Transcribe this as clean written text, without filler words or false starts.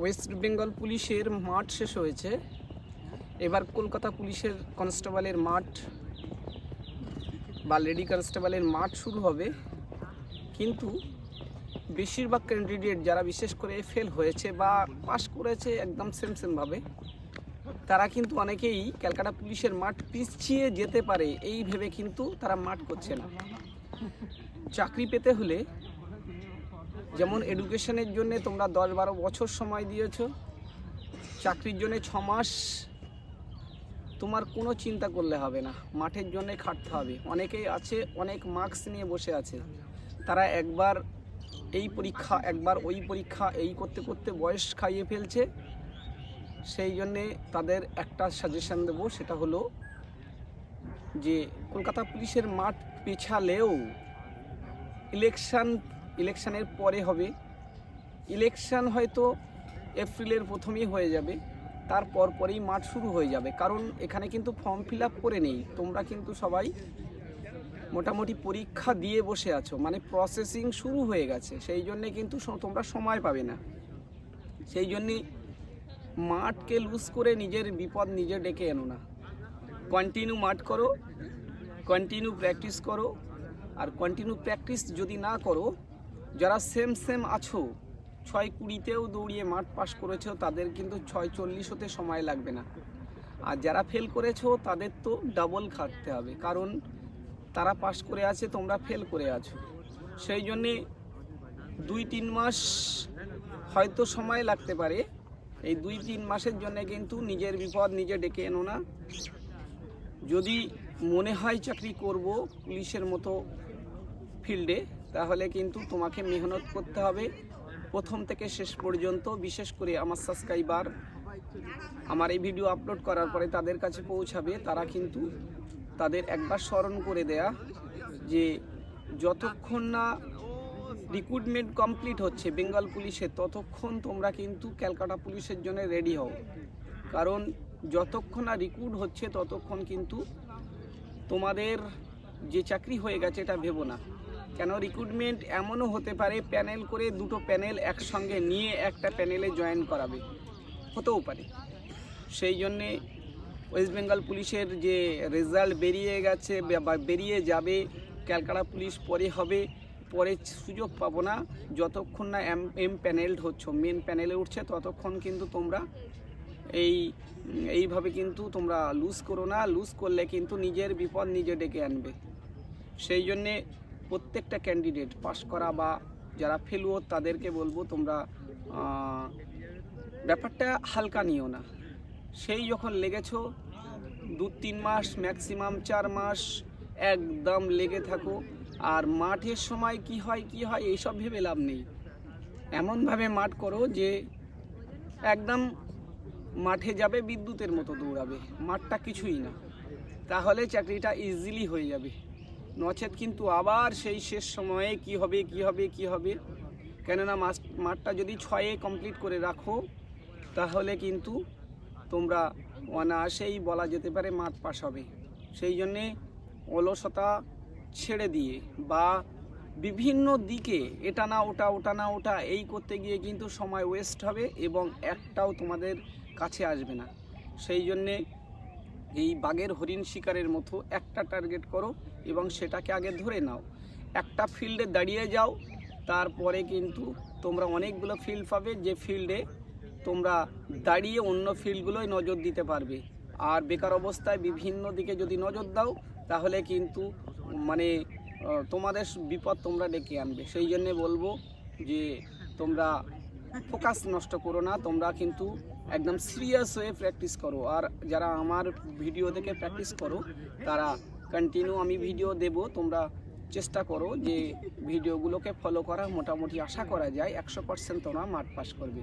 West Bengal পুলিশের মাঠ শেষ হয়েছে। এবার কলকাতা পুলিশের কনস্টেবলের মাঠ বা লেডি কনস্টেবলের মাঠ শুরু হবে। কিন্তু বেশিরভাগ ক্যান্ডিডেট যারা বিশেষ করে ফেল হয়েছে বা পাস করেছে একদম সেমভাবে, তারা কিন্তু অনেকেই ক্যালকাটা পুলিশের মাঠ পিছিয়ে যেতে পারে এই ভেবে কিন্তু তারা মাঠ করছে না। চাকরি পেতে হলে যেমন এডুকেশনের জন্য তোমরা 10-12 বছর সময় দিয়েছো, চাকরির জন্য 6 মাস তোমার কোনো চিন্তা করলে হবে না, মাঠের জন্য খাটতে হবে। অনেকেই আছে অনেক মার্কস নিয়ে বসে আছে, তারা একবার এই পরীক্ষা একবার ওই পরীক্ষা এই করতে করতে বয়স খাইয়ে ফেলছে। সেই জন্যে তাদের একটা সাজেশন দেব, সেটা হলো যে কলকাতা পুলিশের মাঠ পেছালেও ইলেকশানের পরে হবে। ইলেকশান হয়তো এপ্রিলের প্রথমেই হয়ে যাবে, তারপর পরেই মাঠ শুরু হয়ে যাবে। কারণ এখানে কিন্তু ফর্ম ফিল আপ করে নেই, তোমরা কিন্তু সবাই মোটামুটি পরীক্ষা দিয়ে বসে আছো, মানে প্রসেসিং শুরু হয়ে গেছে। সেই জন্যে কিন্তু তোমরা সময় পাবে না। সেই জন্যে মাঠকে লুজ করে নিজের বিপদ নিজে ডেকে এনো না। কন্টিনিউ মাঠ করো, কন্টিনিউ প্র্যাকটিস করো। আর কন্টিনিউ প্র্যাকটিস যদি না করো, যারা সেম আছো 6-20তেও দৌড়িয়ে মাঠ পাস করেছো, তাদের কিন্তু 6-40 হতে সময় লাগবে না। আর যারা ফেল করেছো তাদের তো ডাবল খাটতে হবে, কারণ তারা পাস করে আছে, তোমরা ফেল করে আছো। সেই জন্যে 2-3 মাস হয়তো সময় লাগতে পারে। এই 2-3 মাসের জন্য কিন্তু নিজের বিপদ নিজে ডেকে এনো না। যদি মনে হয় চাকরি করব পুলিশের মতো ফিল্ডে, তাহলে কিন্তু তোমাকে মেহনত করতে হবে প্রথম থেকে শেষ পর্যন্ত। বিশেষ করে আমার সাবস্ক্রাইবার আমার এই ভিডিও আপলোড করার পরে তাদের কাছে পৌঁছাবে, তারা কিন্তু তাদের একবার স্মরণ করে দেয়া যে যতক্ষণ না রিক্রুটমেন্ট কমপ্লিট হচ্ছে বেঙ্গল পুলিশে, ততক্ষণ তোমরা কিন্তু ক্যালকাটা পুলিশের জন্য রেডি হও। কারণ যতক্ষণ না রিক্রুট হচ্ছে ততক্ষণ কিন্তু তোমাদের যে চাকরি হয়ে গেছে এটা ভেবো না। কেন রিক্রুটমেন্ট এমনও হতে পারে প্যানেল করে, দুটো প্যানেল একসঙ্গে নিয়ে একটা প্যানেলে জয়েন করাবে, হতেও পারে। সেই জন্যে ওয়েস্ট বেঙ্গল পুলিশের যে রেজাল্ট বেরিয়ে গেছে বা বেরিয়ে যাবে, ক্যালকাটা পুলিশ পরে হবে, পরে সুযোগ পাবো না। যতক্ষণ না প্যানেলড হচ্ছে, মেন প্যানেলে উঠছে, ততক্ষণ কিন্তু তোমরা এইভাবে কিন্তু তোমরা লুজ করো না। লুজ করলে কিন্তু নিজের বিপদ নিজে ডেকে আনবে। সেই জন্যে প্রত্যেকটা ক্যান্ডিডেট পাস করা বা যারা ফেলুও তাদেরকে বলবো, তোমরা ব্যাপারটা হালকা নিও না। সেই যখন লেগেছো 2-3 মাস ম্যাক্সিমাম 4 মাস একদম লেগে থাকো। আর মাঠের সময় কি হয় এইসব ভেবে লাভ নেই। এমনভাবে মাঠ করো যে একদম মাঠে যাবে বিদ্যুতের মতো দৌড়াবে, মাঠটা কিছুই না, তাহলে চাকরিটা ইজিলি হয়ে যাবে। নচেত কিন্তু আবার সেই শেষ সময়ে কি হবে। কেননা মাঠটা যদি 6-এ কমপ্লিট করে রাখো, তাহলে কিন্তু তোমরা অনায়াসেই বলা যেতে পারে মাঠ পাস হবে। সেই জন্যে অলসতা ছেড়ে দিয়ে বা বিভিন্ন দিকে এটা না ওটা এই করতে গিয়ে কিন্তু সময় ওয়েস্ট হবে এবং একটাও তোমাদের কাছে আসবে না। সেই জন্যে এই বাঘের হরিণ শিকারের মতো একটা টার্গেট করো এবং সেটাকে আগে ধরে নাও। একটা ফিল্ডে দাঁড়িয়ে যাও, তারপরে কিন্তু তোমরা অনেকগুলো ফিল্ড পাবে, যে ফিল্ডে তোমরা দাঁড়িয়ে অন্য ফিল্ডগুলোয় নজর দিতে পারবে। আর বেকার অবস্থায় বিভিন্ন দিকে যদি নজর দাও, তাহলে কিন্তু মানে তোমাদের বিপদ তোমরা ডেকে আনবে। সেই জন্যে বলবো যে তোমরা ফোকাস নষ্ট করো না, তোমরা কিন্তু একদম সিরিয়াস হয়ে প্র্যাকটিস করো। আর যারা আমার ভিডিও দেখে প্র্যাকটিস করো, তারা কন্টিনিউ আমি ভিডিও দেব, তোমরা চেষ্টা করো যে ভিডিওগুলোকে ফলো করা। মোটামুটি আশা করা যায় 100% তোমরা মাঠ পাস করবে।